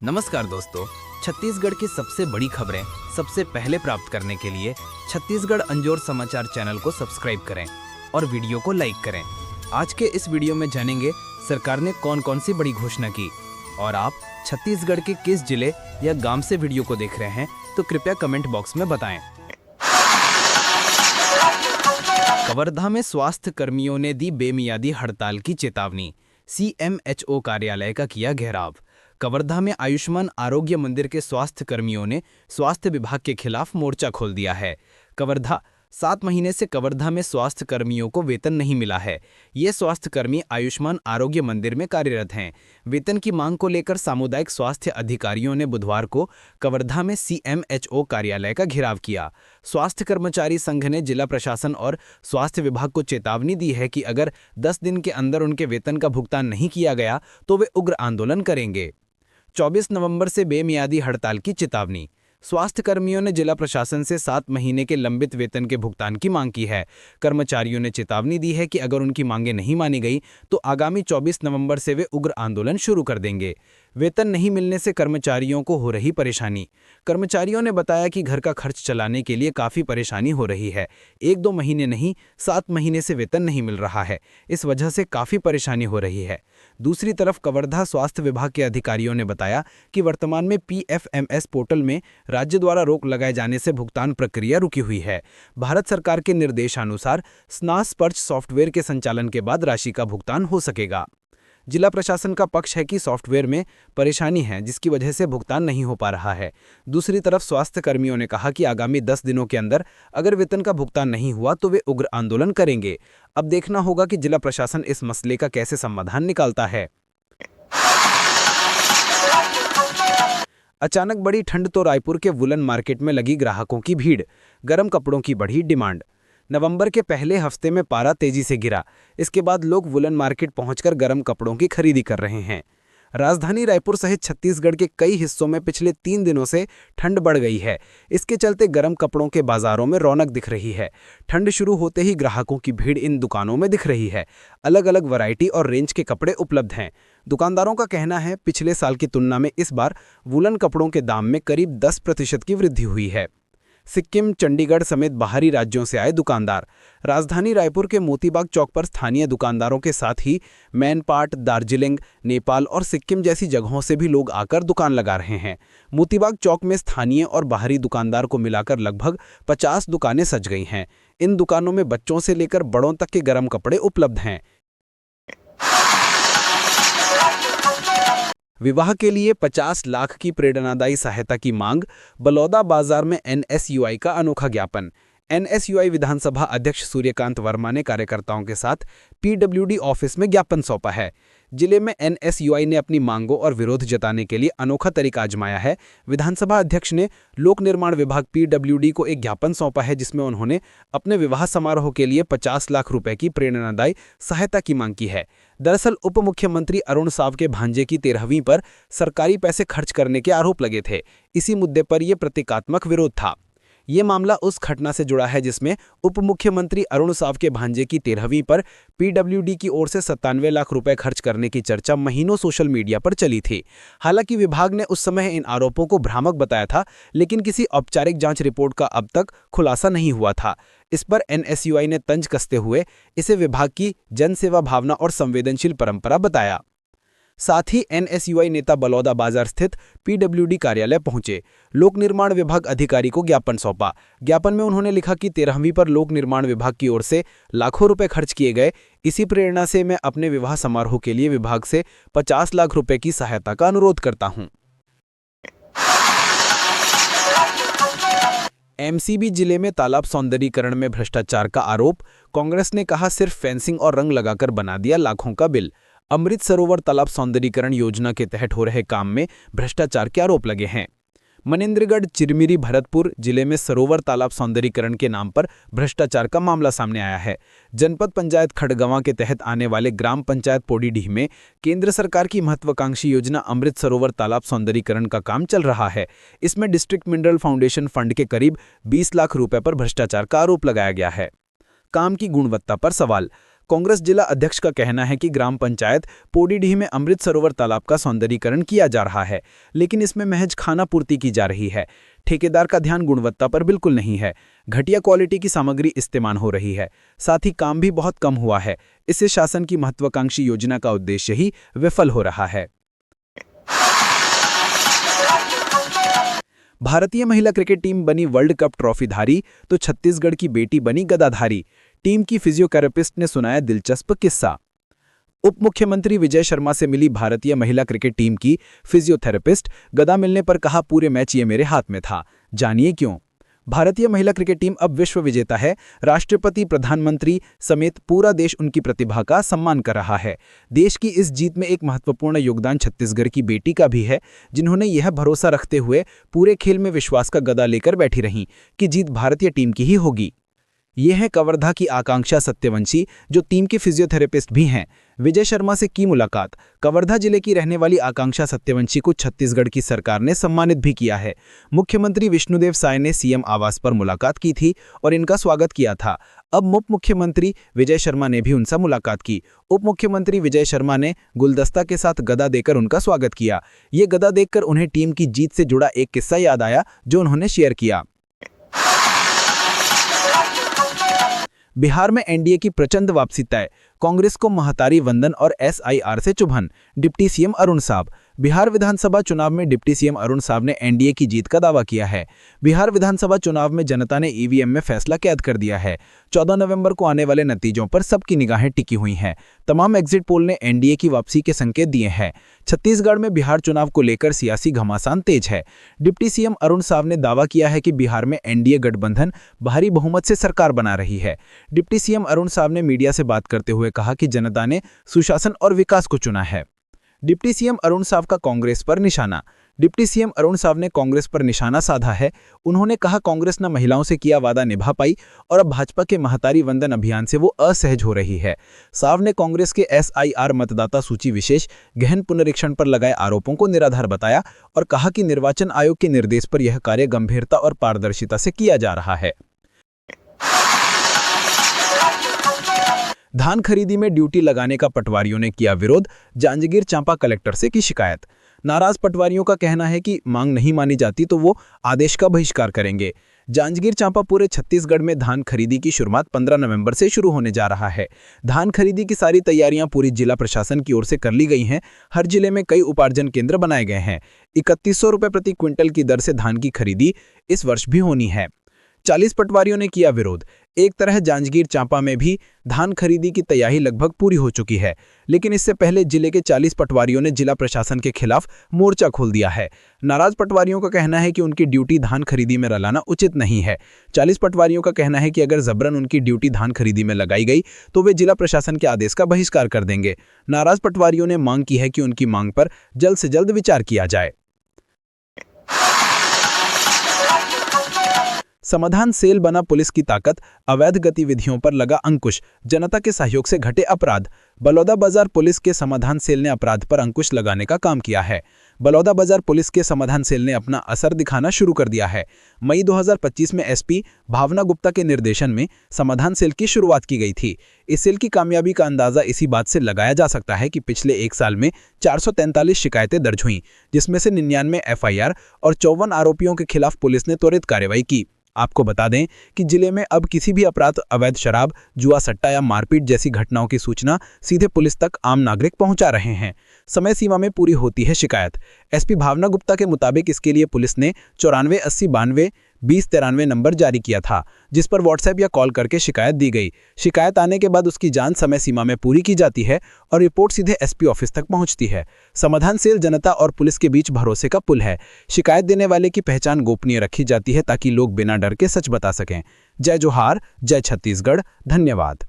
नमस्कार दोस्तों, छत्तीसगढ़ की सबसे बड़ी खबरें सबसे पहले प्राप्त करने के लिए छत्तीसगढ़ अंजोर समाचार चैनल को सब्सक्राइब करें और वीडियो को लाइक करें। आज के इस वीडियो में जानेंगे सरकार ने कौन कौन सी बड़ी घोषणा की और आप छत्तीसगढ़ के किस जिले या गांव से वीडियो को देख रहे हैं तो कृपया कमेंट बॉक्स में बताएं। कवर्धा में स्वास्थ्य कर्मियों ने दी बेमियादी हड़ताल की चेतावनी, CMHO कार्यालय का किया घेराव। कवर्धा में आयुष्मान आरोग्य मंदिर के स्वास्थ्य कर्मियों ने स्वास्थ्य विभाग के खिलाफ मोर्चा खोल दिया है। कवर्धा 7 महीने से कवर्धा में स्वास्थ्य कर्मियों को वेतन नहीं मिला है। ये स्वास्थ्य कर्मी आयुष्मान आरोग्य मंदिर में कार्यरत हैं। वेतन की मांग को लेकर सामुदायिक स्वास्थ्य अधिकारियों ने बुधवार को कवर्धा में CMHO कार्यालय का घेराव किया। स्वास्थ्य कर्मचारी संघ ने जिला प्रशासन और स्वास्थ्य विभाग को चेतावनी दी है कि अगर 10 दिन के अंदर उनके वेतन का भुगतान नहीं किया गया तो वे उग्र आंदोलन करेंगे। 24 नवंबर से बेमियादी हड़ताल की चेतावनी। स्वास्थ्य कर्मियों ने जिला प्रशासन से 7 महीने के लंबित वेतन के भुगतान की मांग की है। कर्मचारियों ने चेतावनी दी है कि अगर उनकी मांगें नहीं मानी गई तो आगामी 24 नवंबर से वे उग्र आंदोलन शुरू कर देंगे। वेतन नहीं मिलने से कर्मचारियों को हो रही परेशानी। कर्मचारियों ने बताया कि घर का खर्च चलाने के लिए काफ़ी परेशानी हो रही है। 1-2 महीने नहीं, 7 महीने से वेतन नहीं मिल रहा है। इस वजह से काफ़ी परेशानी हो रही है। दूसरी तरफ कवर्धा स्वास्थ्य विभाग के अधिकारियों ने बताया कि वर्तमान में PFMS पोर्टल में राज्य द्वारा रोक लगाए जाने से भुगतान प्रक्रिया रुकी हुई है। भारत सरकार के निर्देशानुसार स्नास्पर्श सॉफ्टवेयर के संचालन के बाद राशि का भुगतान हो सकेगा। जिला प्रशासन का पक्ष है कि सॉफ्टवेयर में परेशानी है जिसकी वजह से भुगतान नहीं हो पा रहा है। दूसरी तरफ स्वास्थ्य कर्मियों ने कहा कि आगामी 10 दिनों के अंदर अगर वेतन का भुगतान नहीं हुआ तो वे उग्र आंदोलन करेंगे। अब देखना होगा कि जिला प्रशासन इस मसले का कैसे समाधान निकालता है। अचानक बढ़ी ठंड तो रायपुर के वुलन मार्केट में लगी ग्राहकों की भीड़। गर्म कपड़ों की बढ़ी डिमांड। नवंबर के पहले हफ्ते में पारा तेजी से गिरा। इसके बाद लोग वुलन मार्केट पहुंचकर गर्म कपड़ों की खरीदी कर रहे हैं। राजधानी रायपुर सहित छत्तीसगढ़ के कई हिस्सों में पिछले 3 दिनों से ठंड बढ़ गई है। इसके चलते गर्म कपड़ों के बाजारों में रौनक दिख रही है। ठंड शुरू होते ही ग्राहकों की भीड़ इन दुकानों में दिख रही है। अलग अलग वैरायटी और रेंज के कपड़े उपलब्ध हैं। दुकानदारों का कहना है पिछले साल की तुलना में इस बार वुलन कपड़ों के दाम में करीब 10% की वृद्धि हुई है। सिक्किम, चंडीगढ़ समेत बाहरी राज्यों से आए दुकानदार। राजधानी रायपुर के मोतीबाग चौक पर स्थानीय दुकानदारों के साथ ही मैनपाट, दार्जिलिंग, नेपाल और सिक्किम जैसी जगहों से भी लोग आकर दुकान लगा रहे हैं। मोतीबाग चौक में स्थानीय और बाहरी दुकानदार को मिलाकर लगभग 50 दुकानें सज गई हैं। इन दुकानों में बच्चों से लेकर बड़ों तक के गर्म कपड़े उपलब्ध हैं। विवाह के लिए 50 लाख की प्रेरणादायी सहायता की मांग। बलौदा बाजार में NSUI का अनोखा ज्ञापन। NSUI विधानसभा अध्यक्ष सूर्यकांत वर्मा ने कार्यकर्ताओं के साथ PWD ऑफिस में ज्ञापन सौंपा है। जिले में NSUI ने अपनी मांगों और विरोध जताने के लिए अनोखा तरीका आजमाया है। विधानसभा अध्यक्ष ने लोक निर्माण विभाग PWD को एक ज्ञापन सौंपा है जिसमें उन्होंने अपने विवाह समारोह के लिए 50 लाख रुपए की प्रेरणादायी सहायता की मांग की है। दरअसल उप मुख्यमंत्री अरुण साव के भांजे की 13वीं पर सरकारी पैसे खर्च करने के आरोप लगे थे। इसी मुद्दे पर यह प्रतीकात्मक विरोध था। ये मामला उस घटना से जुड़ा है जिसमें उप मुख्यमंत्री अरुण साव के भांजे की 13वीं पर PWD की ओर से 97 लाख रुपए खर्च करने की चर्चा महीनों सोशल मीडिया पर चली थी। हालांकि विभाग ने उस समय इन आरोपों को भ्रामक बताया था, लेकिन किसी औपचारिक जांच रिपोर्ट का अब तक खुलासा नहीं हुआ था। इस पर NSUI ने तंज कसते हुए इसे विभाग की जनसेवा भावना और संवेदनशील परंपरा बताया। साथ ही NSUI नेता बलौदा बाजार स्थित PWD कार्यालय पहुंचे। लोक निर्माण विभाग अधिकारी को ज्ञापन सौंपा। ज्ञापन में उन्होंने लिखा कि 13वीं पर लोक निर्माण विभाग की ओर से लाखों रुपए खर्च किए गए। इसी प्रेरणा से मैं अपने विवाह समारोह के लिए विभाग से 50 लाख रुपए की सहायता का अनुरोध करता हूं। MCB जिले में तालाब सौंदर्यीकरण में भ्रष्टाचार का आरोप। कांग्रेस ने कहा सिर्फ फेंसिंग और रंग लगाकर बना दिया लाखों का बिल। अमृत सरोवर तालाब सौंदर्यीकरण योजना के तहत हो रहे काम में भ्रष्टाचार के आरोप लगे हैं। मनेंद्रगढ़, चिरमिरी, भरतपुर जिले में सरोवर तालाब सौंदर्यीकरण के नाम पर भ्रष्टाचार का मामला सामने आया है। जनपद पंचायत खड़गवां के तहत आने वाले ग्राम पंचायत पोडीडीह में केंद्र सरकार की महत्वाकांक्षी योजना अमृत सरोवर तालाब सौंदर्यीकरण का काम चल रहा है। इसमें डिस्ट्रिक्ट मिनरल फाउंडेशन फंड के करीब 20 लाख रुपए पर भ्रष्टाचार का आरोप लगाया गया है। काम की गुणवत्ता पर सवाल। कांग्रेस जिला अध्यक्ष का कहना है कि ग्राम पंचायत पोडीडीह में अमृत सरोवर तालाब का सौंदर्यीकरण किया जा रहा है, लेकिन इसमें महज खानापूर्ति की जा रही है। ठेकेदार का ध्यान गुणवत्ता पर बिल्कुल नहीं है। घटिया क्वालिटी की सामग्री इस्तेमाल हो रही है। साथ ही काम भी बहुत कम हुआ है। इससे शासन की महत्वाकांक्षी योजना का उद्देश्य ही विफल हो रहा है। भारतीय महिला क्रिकेट टीम बनी वर्ल्ड कप ट्रॉफीधारी तो छत्तीसगढ़ की बेटी बनी गदाधारी। टीम की फिजियोथेरेपिस्ट ने सुनाया दिलचस्प किस्सा। उप मुख्यमंत्री विजय शर्मा से मिली भारतीय महिला क्रिकेट टीम की फिजियोथेरेपिस्ट गदा मिलने पर कहा, पूरे मैच ये मेरे हाथ में था। जानिए क्यों। भारतीय महिला क्रिकेट टीम अब विश्व विजेता है। राष्ट्रपति, प्रधानमंत्री समेत पूरा देश उनकी प्रतिभा का सम्मान कर रहा है। देश की इस जीत में एक महत्वपूर्ण योगदान छत्तीसगढ़ की बेटी का भी है, जिन्होंने यह भरोसा रखते हुए पूरे खेल में विश्वास का गदा लेकर बैठी रहीं कि जीत भारतीय टीम की ही होगी। ये है कवर्धा की आकांक्षा सत्यवंशी, जो टीम की फिजियोथेरेपिस्ट भी हैं। विजय शर्मा से की मुलाकात। कवर्धा जिले की रहने वाली आकांक्षा सत्यवंशी को छत्तीसगढ़ की सरकार ने सम्मानित भी किया है। मुख्यमंत्री विष्णुदेव साय ने सीएम आवास पर मुलाकात की थी और इनका स्वागत किया था। अब उप मुख्यमंत्री विजय शर्मा ने भी उनसे मुलाकात की। उप मुख्यमंत्री विजय शर्मा ने गुलदस्ता के साथ गदा देकर उनका स्वागत किया। ये गदा देखकर उन्हें टीम की जीत से जुड़ा एक किस्सा याद आया, जो उन्होंने शेयर किया। बिहार में एनडीए की प्रचंड वापसी तय। कांग्रेस को महतारी वंदन और एसआईआर से चुभन। डिप्टी सीएम अरुण साहब। बिहार विधानसभा चुनाव में डिप्टी सीएम अरुण साहब ने एनडीए की जीत का दावा किया है। बिहार विधानसभा चुनाव में जनता ने ईवीएम में फैसला कैद कर दिया है। 14 नवंबर को आने वाले नतीजों पर सबकी निगाहें टिकी हुई हैं। तमाम एग्जिट पोल ने एनडीए की वापसी के संकेत दिए हैं। छत्तीसगढ़ में बिहार चुनाव को लेकर सियासी घमासान तेज है। डिप्टी सीएम अरुण साहब ने दावा किया है कि बिहार में एनडीए गठबंधन भारी बहुमत से सरकार बना रही है। डिप्टी सीएम अरुण साहब ने मीडिया से बात करते हुए कहा कि जनता ने सुशासन और विकास को चुना है। डिप्टी सीएम अरुण साहब का कांग्रेस पर निशाना। डिप्टी सीएम अरुण साहब ने कांग्रेस पर निशाना साधा है। उन्होंने कहा, कांग्रेस न महिलाओं से किया वादा निभा पाई और अब भाजपा के महतारी वंदन अभियान से वो असहज हो रही है। साहब ने कांग्रेस के एसआईआर मतदाता सूची विशेष गहन पुनरीक्षण पर लगाए आरोपों को निराधार बताया और कहा कि निर्वाचन आयोग के निर्देश पर यह कार्य गंभीरता और पारदर्शिता से किया जा रहा है। धान खरीदी में ड्यूटी लगाने का पटवारियों ने किया विरोध। जांजगीर चांपा कलेक्टर से की शिकायत। नाराज पटवारियों का कहना है कि मांग नहीं मानी जाती तो वो आदेश का बहिष्कार करेंगे। जांजगीर चांपा पूरे छत्तीसगढ़ में धान खरीदी की शुरुआत 15 नवंबर से शुरू होने जा रहा है। धान खरीदी की सारी तैयारियां पूरी जिला प्रशासन की ओर से कर ली गई हैं। हर जिले में कई उपार्जन केंद्र बनाए गए हैं। 3100 रुपये प्रति क्विंटल की दर से धान की खरीदी इस वर्ष भी होनी है। 40 पटवारियों ने किया विरोध। एक तरह जांजगीर चांपा में भी धान खरीदी की तैयारी लगभग पूरी हो चुकी है, लेकिन इससे पहले जिले के 40 पटवारियों ने जिला प्रशासन के खिलाफ मोर्चा खोल दिया है। नाराज पटवारियों का कहना है कि उनकी ड्यूटी धान खरीदी में लगाना उचित नहीं है। 40 पटवारियों का कहना है कि अगर जबरन उनकी ड्यूटी धान खरीदी में लगाई गई तो वे जिला प्रशासन के आदेश का बहिष्कार कर देंगे। नाराज पटवारियों ने मांग की है कि उनकी मांग पर जल्द से जल्द विचार किया जाए। समाधान सेल बना पुलिस की ताकत। अवैध गतिविधियों पर लगा अंकुश। जनता के सहयोग से घटे अपराध। बलौदाबाजार पुलिस के समाधान सेल ने अपराध पर अंकुश लगाने का काम किया है। बलौदाबाजार पुलिस के समाधान सेल ने अपना असर दिखाना शुरू कर दिया है। मई 2025 में एसपी भावना गुप्ता के निर्देशन में समाधान सेल की शुरुआत की गई थी। इस सेल की कामयाबी का अंदाजा इसी बात से लगाया जा सकता है कि पिछले एक साल में 443 शिकायतें दर्ज हुईं, जिसमें से 99 एफआईआर और 54 आरोपियों के खिलाफ पुलिस ने त्वरित कार्रवाई की। आपको बता दें कि जिले में अब किसी भी अपराध, अवैध शराब, जुआ सट्टा या मारपीट जैसी घटनाओं की सूचना सीधे पुलिस तक आम नागरिक पहुंचा रहे हैं। समय सीमा में पूरी होती है शिकायत। एसपी भावना गुप्ता के मुताबिक इसके लिए पुलिस ने 94 80 92 20 93 नंबर जारी किया था, जिस पर व्हाट्सएप या कॉल करके शिकायत दी गई। शिकायत आने के बाद उसकी जांच समय सीमा में पूरी की जाती है और रिपोर्ट सीधे एसपी ऑफिस तक पहुंचती है। समाधान सेल जनता और पुलिस के बीच भरोसे का पुल है। शिकायत देने वाले की पहचान गोपनीय रखी जाती है ताकि लोग बिना डर के सच बता सकें। जय जोहार, जय छत्तीसगढ़। धन्यवाद।